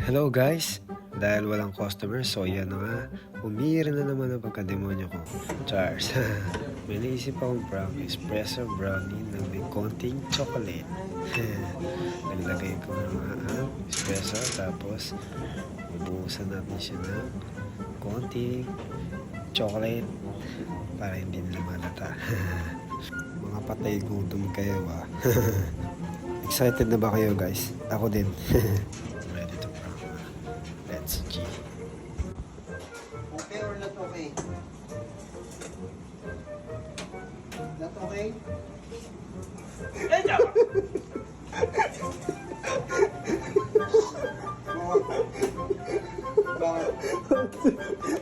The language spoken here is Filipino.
Hello guys! Dahil walang customer, so yan na nga. Umira na naman ang pagkademonyo ko. Charles. May naisip akong prank, espresso brownie na may konting chocolate. Naglagay ko ng mga espresso, tapos bubuhusan natin siya ng konting chocolate para hindi nila malata. Mga patay gutom kayo Excited na ba kayo guys? Ako din. Ready to prank. Let's G. Okay or not okay? Not okay? Bakit?